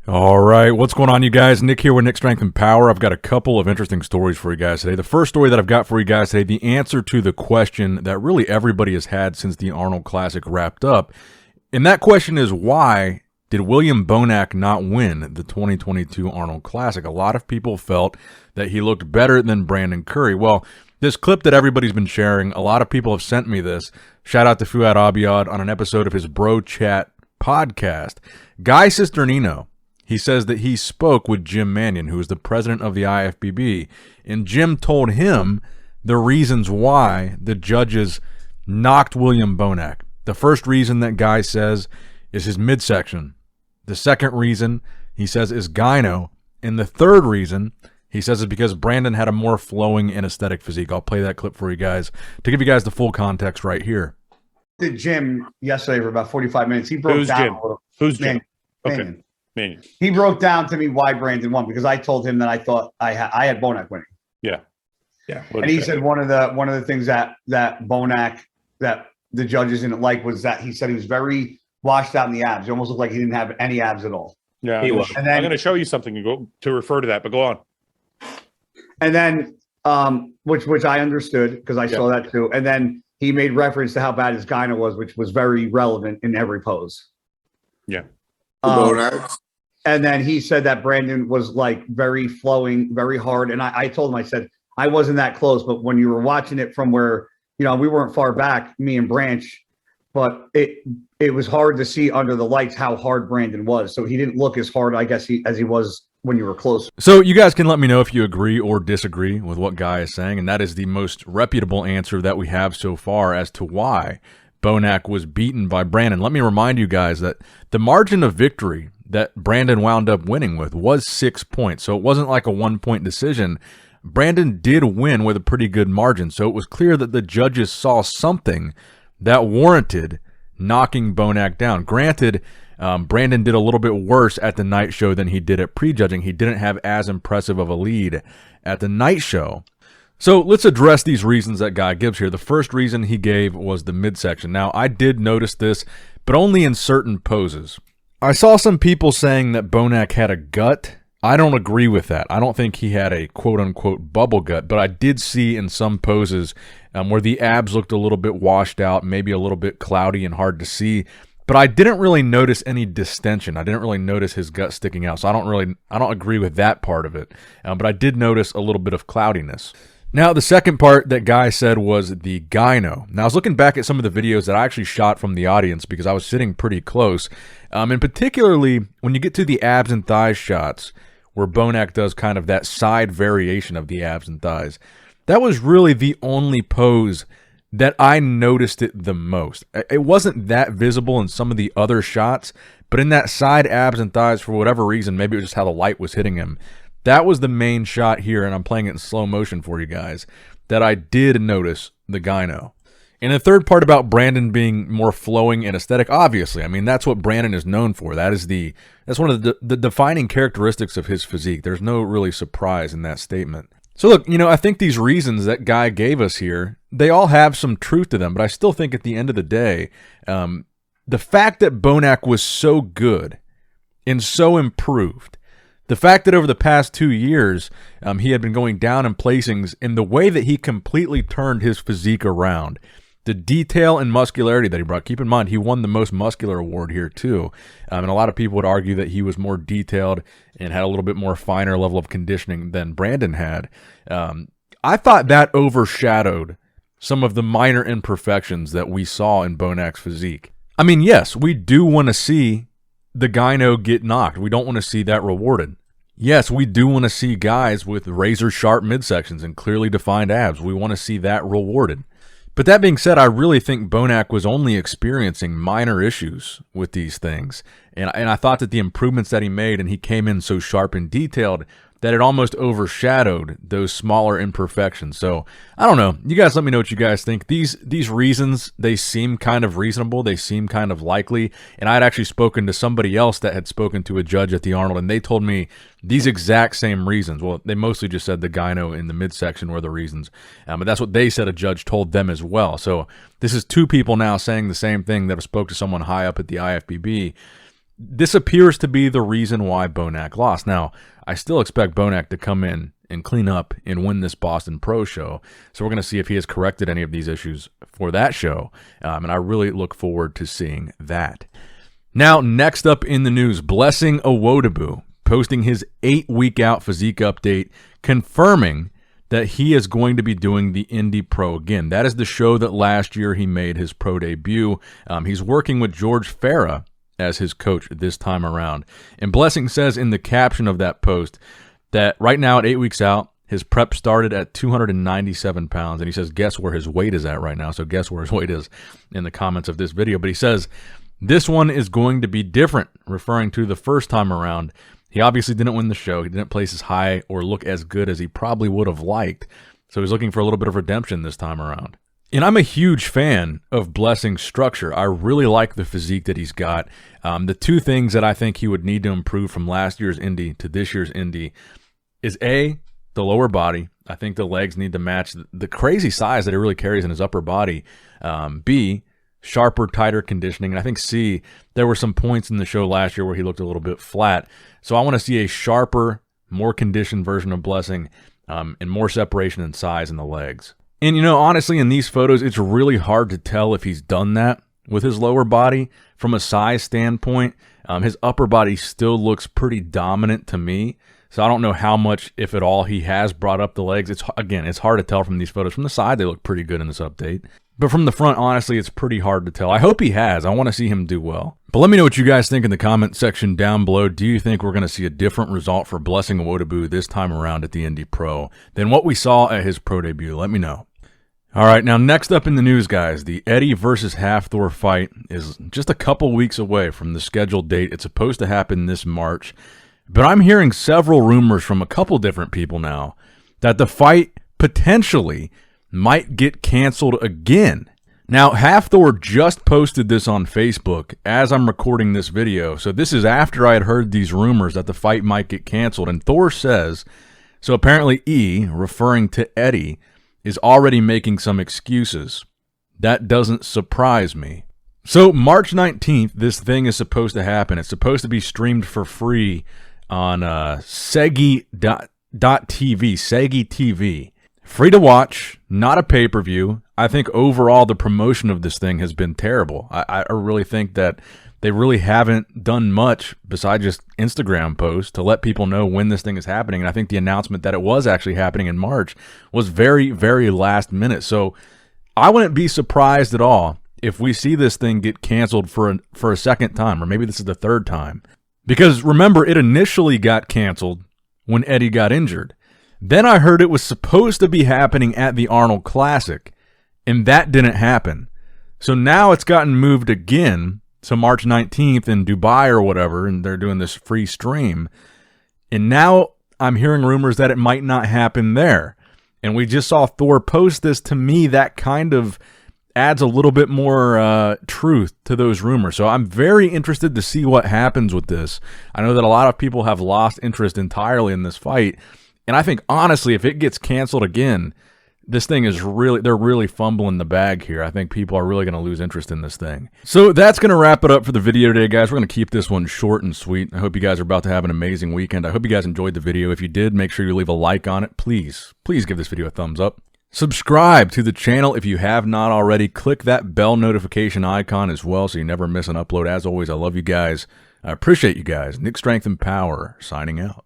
All right, what's going on, you guys? Nick here with Nick Strength and Power. I've got a couple of interesting stories for you guys today. The first story that I've got for you guys today, the answer to the question that really everybody has had since the Arnold Classic wrapped up. And that question is, why did William Bonac not win the 2022 Arnold Classic? A lot of people felt that he looked better than Brandon Curry. Well, this clip that everybody's been sharing, a lot of people have sent me this. Shout out to Fuad Abiad on an episode of his Bro Chat podcast. Guy Cisternino, he says that he spoke with Jim Manion, who is the president of the IFBB, and Jim told him the reasons why the judges knocked William Bonac. The first reason that Guy says is his midsection. The second reason he says is gyno. And the third reason he says is because Brandon had a more flowing and aesthetic physique. I'll play that clip for you guys to give you guys the full context right here. The gym yesterday for about 45 minutes. He broke down. Jim? Who's Jim? Manion. Manion. He broke down to me why Brandon won because I told him that I thought I had Bonac winning. Yeah. And he said one of the things that Bonac, that the judges didn't like, was that he said he was very washed out in the abs. It almost looked like he didn't have any abs at all. Yeah, he was. And then, I'm going to show you something to refer to that, but go on. And then, which I understood because I saw that too. And then he made reference to how bad his gyno was, which was very relevant in every pose. Yeah. And then he said that Brandon was like very flowing, very hard. And I told him, I said, I wasn't that close, but when you were watching it from where, we weren't far back, me and Branch, but it was hard to see under the lights how hard Brandon was. So he didn't look as hard, I guess, as he was when you were close. So you guys can let me know if you agree or disagree with what Guy is saying, and that is the most reputable answer that we have so far as to why Bonac was beaten by Brandon. Let me remind you guys that the margin of victory that Brandon wound up winning with was 6 points, so it wasn't like a 1-point decision. Brandon did win with a pretty good margin, so it was clear that the judges saw something that warranted knocking Bonac down. Granted, Brandon did a little bit worse at the night show than he did at prejudging. He didn't have as impressive of a lead at the night show. So let's address these reasons that Guy gives here. The first reason he gave was the midsection. Now, I did notice this, but only in certain poses. I saw some people saying that Bonac had a gut. I don't agree with that. I don't think he had a quote-unquote bubble gut, but I did see in some poses where the abs looked a little bit washed out, maybe a little bit cloudy and hard to see, but I didn't really notice any distension. I didn't really notice his gut sticking out, so I don't agree with that part of it, but I did notice a little bit of cloudiness. Now, the second part that Guy said was the gyno. Now, I was looking back at some of the videos that I actually shot from the audience because I was sitting pretty close. And particularly when you get to the abs and thighs shots where Bonac does kind of that side variation of the abs and thighs, that was really the only pose that I noticed it the most. It wasn't that visible in some of the other shots, but in that side abs and thighs, for whatever reason, maybe it was just how the light was hitting him, that was the main shot here, and I'm playing it in slow motion for you guys, that I did notice the gyno. And the third part about Brandon being more flowing and aesthetic, obviously, I mean, that's what Brandon is known for. That's one of the defining characteristics of his physique. There's no really surprise in that statement. So look, I think these reasons that Guy gave us here, they all have some truth to them, but I still think at the end of the day, the fact that Bonac was so good and so improved, the fact that over the past 2 years, he had been going down in placings, and the way that he completely turned his physique around, the detail and muscularity that he brought. Keep in mind, he won the most muscular award here too, and a lot of people would argue that he was more detailed and had a little bit more finer level of conditioning than Brandon had. I thought that overshadowed some of the minor imperfections that we saw in Bonac's physique. I mean, yes, we do want to see the gyno get knocked. We don't want to see that rewarded. Yes, we do want to see guys with razor-sharp midsections and clearly defined abs. We want to see that rewarded. But that being said, I really think Bonac was only experiencing minor issues with these things. And I thought that the improvements that he made, and he came in so sharp and detailed, that it almost overshadowed those smaller imperfections. So, I don't know. You guys let me know what you guys think. These reasons, they seem kind of reasonable. They seem kind of likely. And I had actually spoken to somebody else that had spoken to a judge at the Arnold, and they told me these exact same reasons. Well, they mostly just said the gyno in the midsection were the reasons. But that's what they said a judge told them as well. So, this is two people now saying the same thing that spoke to someone high up at the IFBB. this appears to be the reason why Bonac lost. Now, I still expect Bonac to come in and clean up and win this Boston Pro show. So we're going to see if he has corrected any of these issues for that show. And I really look forward to seeing that. Now, next up in the news, Blessing Awodibu posting his 8-week out physique update, confirming that he is going to be doing the Indy Pro again. That is the show that last year he made his pro debut. He's working with George Farah as his coach this time around. And Blessing says in the caption of that post that right now at 8 weeks out, his prep started at 297 pounds. And he says, guess where his weight is at right now. So guess where his weight is in the comments of this video. But he says, this one is going to be different, referring to the first time around. He obviously didn't win the show. He didn't place as high or look as good as he probably would have liked. So he's looking for a little bit of redemption this time around. And I'm a huge fan of Blessing's structure. I really like the physique that he's got. The two things that I think he would need to improve from last year's Indy to this year's Indy is A, the lower body. I think the legs need to match the crazy size that he really carries in his upper body. B, sharper, tighter conditioning. And I think C, there were some points in the show last year where he looked a little bit flat. So I want to see a sharper, more conditioned version of Blessing and more separation in size in the legs. And, you know, honestly, in these photos, it's really hard to tell if he's done that with his lower body from a size standpoint. His upper body still looks pretty dominant to me. So I don't know how much, if at all, he has brought up the legs. It's hard to tell from these photos. From the side, they look pretty good in this update. But from the front, honestly, it's pretty hard to tell. I hope he has. I want to see him do well. But let me know what you guys think in the comment section down below. Do you think we're going to see a different result for Blessing Awodibu this time around at the Indy Pro than what we saw at his pro debut? Let me know. All right, now next up in the news, guys, the Eddie versus Hafthor fight is just a couple weeks away from the scheduled date. It's supposed to happen this March. But I'm hearing several rumors from a couple different people now that the fight potentially might get canceled again. Now, Hafthor just posted this on Facebook as I'm recording this video. So this is after I had heard these rumors that the fight might get canceled. And Thor says, so apparently E, referring to Eddie, is already making some excuses. That doesn't surprise me. So March 19th, this thing is supposed to happen. It's supposed to be streamed for free on Segi.tv, Segi TV. Free to watch, not a pay-per-view. I think overall the promotion of this thing has been terrible. I really think that they really haven't done much besides just Instagram posts to let people know when this thing is happening. And I think the announcement that it was actually happening in March was very, very last minute. So I wouldn't be surprised at all if we see this thing get canceled for a second time, or maybe this is the third time. Because remember, it initially got canceled when Eddie got injured. Then I heard it was supposed to be happening at the Arnold Classic, and that didn't happen. So now it's gotten moved again to March 19th in Dubai or whatever, and they're doing this free stream. And now I'm hearing rumors that it might not happen there. And we just saw Thor post this. To me, that kind of adds a little bit more truth to those rumors. So I'm very interested to see what happens with this. I know that a lot of people have lost interest entirely in this fight. And I think, honestly, if it gets canceled again, this thing is they're really fumbling the bag here. I think people are really going to lose interest in this thing. So that's going to wrap it up for the video today, guys. We're going to keep this one short and sweet. I hope you guys are about to have an amazing weekend. I hope you guys enjoyed the video. If you did, make sure you leave a like on it. Please give this video a thumbs up. Subscribe to the channel if you have not already. Click that bell notification icon as well so you never miss an upload. As always, I love you guys. I appreciate you guys. Nick Strength and Power, signing out.